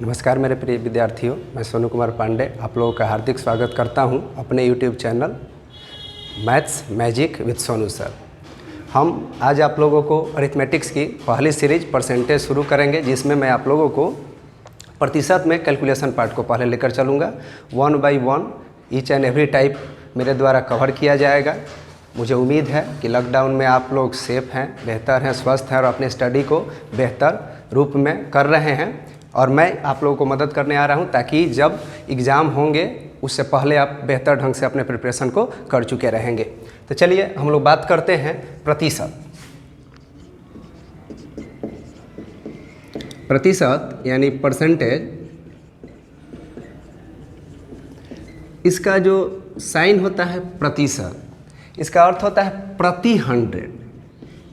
नमस्कार मेरे प्रिय विद्यार्थियों, मैं सोनू कुमार पांडे आप लोगों का हार्दिक स्वागत करता हूं अपने YouTube channel maths magic with Sonu sir. हम आज आप लोगों को अरिथमेटिक्स की पहली सीरीज परसेंटेज शुरू करेंगे, जिसमें मैं आप लोगों को प्रतिशत में कैलकुलेशन पार्ट को पहले लेकर चलूँगा। 1 by 1 each and every type मेरे द्वारा कवर किया जाएगा। मुझे उम्मीद है कि लॉकडाउन में आप लोग सेफ हैं, बेहतर हैं, स्वस्थ हैं और अपने स्टडी को बेहतर रूप में कर रहे हैं। और मैं आप लोगों को मदद करने आ रहा हूं ताकि जब एग्ज़ाम होंगे उससे पहले आप बेहतर ढंग से अपने प्रिपरेशन को कर चुके रहेंगे। तो चलिए हम लोग बात करते हैं प्रतिशत। प्रतिशत यानी परसेंटेज, इसका जो साइन होता है प्रतिशत, इसका अर्थ होता है प्रति 100,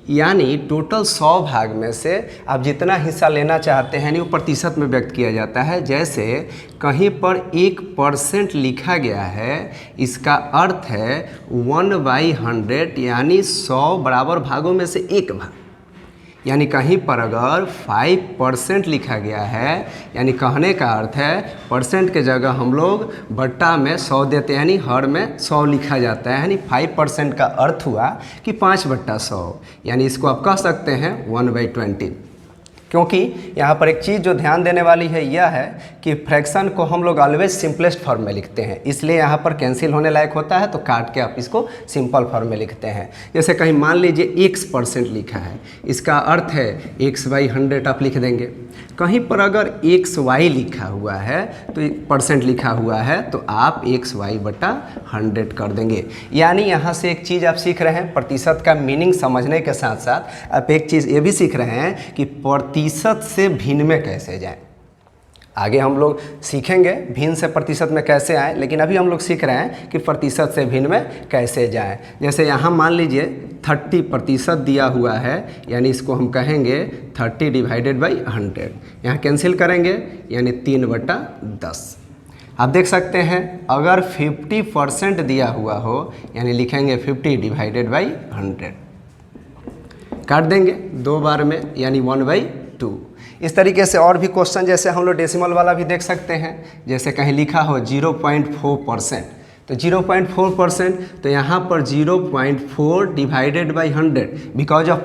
यानी टोटल 100 भाग में से आप जितना हिस्सा लेना चाहते हैं वो प्रतिशत में व्यक्त किया जाता है। जैसे कहीं पर 1% लिखा गया है, इसका अर्थ है 1/100 यानी 100 बराबर भागों में से एक भाग। यानी कहीं पर अगर 5% लिखा गया है, यानी कहने का अर्थ है परसेंट के जगह हम लोग बट्टा में 100 देते हैं, यानी हर में 100 लिखा जाता है। यानी 5% का अर्थ हुआ कि 5/100, यानी इसको आप कह सकते हैं 1/20। क्योंकि यहाँ पर एक चीज़ जो ध्यान देने वाली है यह है कि फ्रैक्शन को हम लोग ऑलवेज सिंपलेस्ट फॉर्म में लिखते हैं, इसलिए यहाँ पर कैंसिल होने लायक होता है तो काट के आप इसको सिंपल फॉर्म में लिखते हैं। जैसे कहीं मान लीजिए x% लिखा है, इसका अर्थ है x/100 आप लिख देंगे। कहीं पर अगर xy लिखा हुआ है तो परसेंट लिखा हुआ है तो आप xy/100 कर देंगे। यानी यहाँ से एक चीज़ आप सीख रहे हैं, प्रतिशत का मीनिंग समझने के साथ साथ आप एक चीज़ ये भी सीख रहे हैं कि प्रतिशत से भिन्न में कैसे जाएं। आगे हम लोग सीखेंगे भिन्न से प्रतिशत में कैसे आए, लेकिन अभी हम लोग सीख रहे हैं कि प्रतिशत से भिन्न में कैसे जाएं। जैसे यहाँ मान लीजिए 30% दिया हुआ है, यानी इसको हम कहेंगे 30/100। यहाँ कैंसिल करेंगे यानी 3/10। आप देख सकते हैं अगर 50% दिया हुआ हो, यानी लिखेंगे 50/100, काट देंगे 2 बार में, यानी 1/2। इस तरीके से और भी क्वेश्चन जैसे हम लोग डेसिमल वाला भी देख सकते हैं। जैसे कहीं लिखा हो 0.4%, तो 0.4%, तो यहाँ पर 0.4/100 बिकॉज ऑफ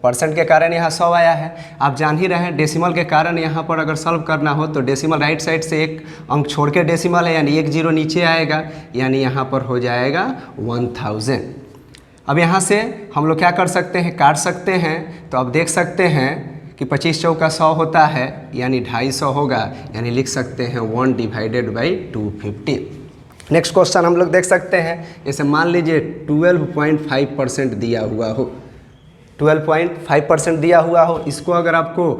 परसेंट के कारण यहाँ 100 आया है। आप जान ही रहे हैं डेसिमल के कारण यहाँ पर अगर सॉल्व करना हो तो डेसिमल राइट साइड से एक अंक छोड़ के डेसिमल है, यानी 1 0 नीचे आएगा, यानी यहाँ पर हो जाएगा 1000। अब यहाँ से हम लोग क्या कर सकते हैं, काट सकते हैं। तो आप देख सकते हैं कि 25 चौका 100 होता है, यानी 250 होगा, यानी लिख सकते हैं 1/250। नेक्स्ट क्वेश्चन हम लोग देख सकते हैं। जैसे मान लीजिए 12.5% दिया हुआ हो, 12.5% दिया हुआ हो, इसको अगर आपको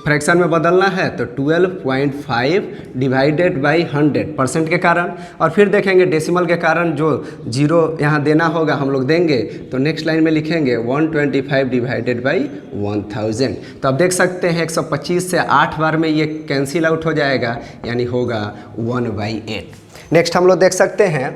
फ्रैक्शन में बदलना है तो 12.5/100 परसेंट के कारण, और फिर देखेंगे डेसिमल के कारण जो 0 यहाँ देना होगा हम लोग देंगे, तो नेक्स्ट लाइन में लिखेंगे 125/1000। तो आप देख सकते हैं 125 से 8 बार में ये कैंसिल आउट हो जाएगा, यानी होगा 1/8। नेक्स्ट हम लोग देख सकते हैं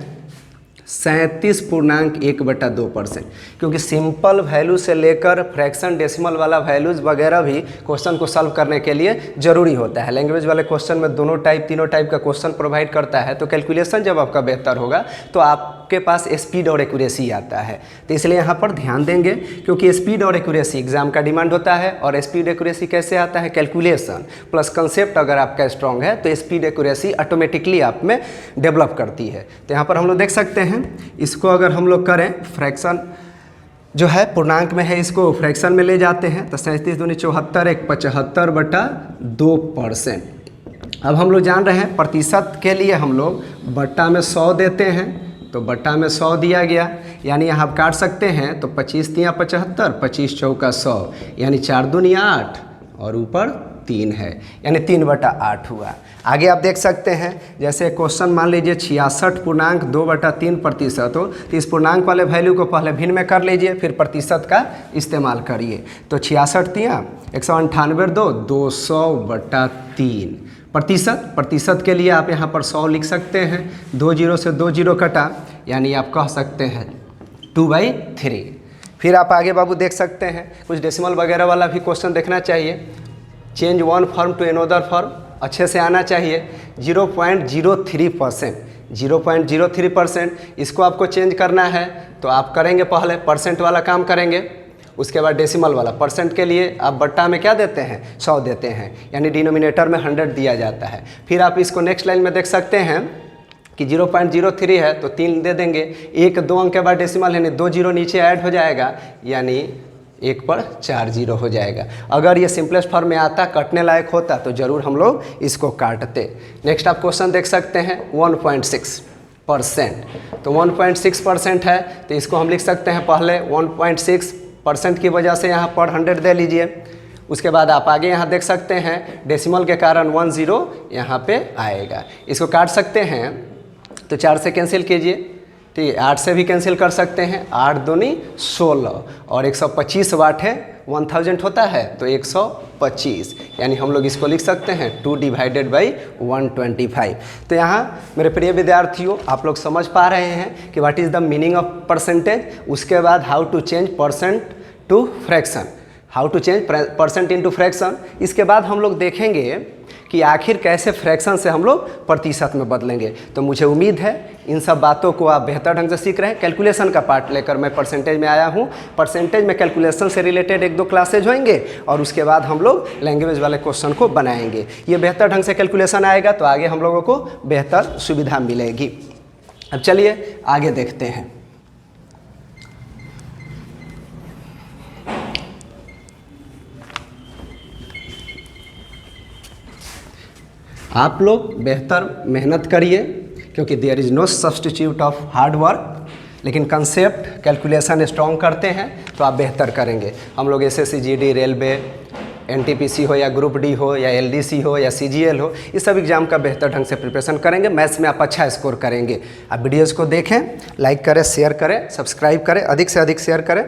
37.1/2%, क्योंकि सिंपल वैल्यू से लेकर फ्रैक्शन डेसिमल वाला वैल्यूज वगैरह भी क्वेश्चन को सॉल्व करने के लिए ज़रूरी होता है। लैंग्वेज वाले क्वेश्चन में दोनों टाइप तीनों टाइप का क्वेश्चन प्रोवाइड करता है, तो कैलकुलेशन जब आपका बेहतर होगा तो आपके पास स्पीड और एक्यूरेसी आता है। तो इसलिए यहाँ पर ध्यान देंगे, क्योंकि स्पीड और एक्यूरेसी एग्जाम का डिमांड होता है। और स्पीड एक्यूरेसी कैसे आता है, कैलकुलेशन प्लस कंसेप्ट अगर आपका स्ट्रॉन्ग है तो स्पीड एक्यूरेसी ऑटोमेटिकली आप में डेवलप करती है। तो यहाँ पर हम लोग देख सकते हैं, इसको अगर हम लोग करें फ्रैक्शन जो है पूर्णांक में है, इसको फ्रैक्शन में ले जाते हैं तो 37 दूनी 74, 1 75/2%। अब हम लोग जान रहे हैं प्रतिशत के लिए हम लोग बट्टा में 100 देते हैं, तो बट्टा में 100 दिया गया, यानी यहाँ आप काट सकते हैं तो 25 तिया 75, 25 चौका 100, यानी 4 दूनी 8 और ऊपर 3 है, यानी 3/8 हुआ। आगे आप देख सकते हैं जैसे क्वेश्चन मान लीजिए 66.2/3% हो, तो इस पूर्णांक वाले वैल्यू को पहले भिन्न में कर लीजिए, फिर प्रतिशत का इस्तेमाल करिए। तो 66 तिया 198 200/3 प्रतिशत के लिए आप यहाँ पर 100 लिख सकते हैं। 2 0 से 2 0 कटा, यानी आप कह सकते हैं 2/3। फिर आप आगे बाबू देख सकते हैं कुछ डेसिमल वगैरह वाला भी क्वेश्चन देखना चाहिए। Change one form to another form, अच्छे से आना चाहिए। 0.03%, 0.03%। इसको आपको चेंज करना है तो आप करेंगे, पहले परसेंट वाला काम करेंगे, उसके बाद डेसिमल वाला। परसेंट के लिए आप बट्टा में क्या देते हैं, 100 देते हैं, यानी डिनोमिनेटर में 100 दिया जाता है। फिर आप इसको नेक्स्ट लाइन में देख सकते हैं कि 0.03 है तो 3 दे देंगे, 1 2 अंक के बाद डेसिमल है, 2 जीरो नीचे ऐड हो जाएगा, यानी 1 पर 4 जीरो हो जाएगा। अगर ये सिंपलेस्ट फॉर्म में आता, कटने लायक होता, तो ज़रूर हम लोग इसको काटते। नेक्स्ट आप क्वेश्चन देख सकते हैं 1.6%। तो 1.6% है तो इसको हम लिख सकते हैं पहले 1.6% की वजह से यहाँ पर 100 दे लीजिए। उसके बाद आप आगे यहाँ देख सकते हैं डेसिमल के कारण 10 यहाँ पे आएगा। इसको काट सकते हैं तो 4 से कैंसिल कीजिए, ठीक है, 8 से भी कैंसिल कर सकते हैं, 8 दूनी 16 और 125 वाट है, 1000 होता है तो 125, यानी हम लोग इसको लिख सकते हैं 2/125। तो यहाँ मेरे प्रिय विद्यार्थियों, आप लोग समझ पा रहे हैं कि what is the meaning of percentage. उसके बाद how to change percent to fraction, how to change percent into fraction. इसके बाद हम लोग देखेंगे कि आखिर कैसे फ्रैक्शन से हम लोग प्रतिशत में बदलेंगे। तो मुझे उम्मीद है इन सब बातों को आप बेहतर ढंग से सीख रहे हैं। कैलकुलेशन का पार्ट लेकर मैं परसेंटेज में आया हूँ। परसेंटेज में कैलकुलेशन से रिलेटेड 1-2 क्लासेज होंगे और उसके बाद हम लोग लैंग्वेज वाले क्वेश्चन को बनाएंगे। ये बेहतर ढंग से कैलकुलेशन आएगा तो आगे हम लोगों को बेहतर सुविधा मिलेगी। अब चलिए आगे देखते हैं। आप लोग बेहतर मेहनत करिए क्योंकि there is no substitute of hard work, लेकिन कंसेप्ट कैलकुलेशन स्ट्रॉन्ग करते हैं तो आप बेहतर करेंगे। हम लोग SSC GD, रेलवे, NTPC हो या ग्रुप डी हो या LDC हो या CGL हो, इस सब एग्जाम का बेहतर ढंग से प्रिपरेशन करेंगे। मैथ्स में आप अच्छा स्कोर करेंगे। आप वीडियोज़ को देखें, लाइक करें, शेयर करें, सब्सक्राइब करें, अधिक से अधिक शेयर करें।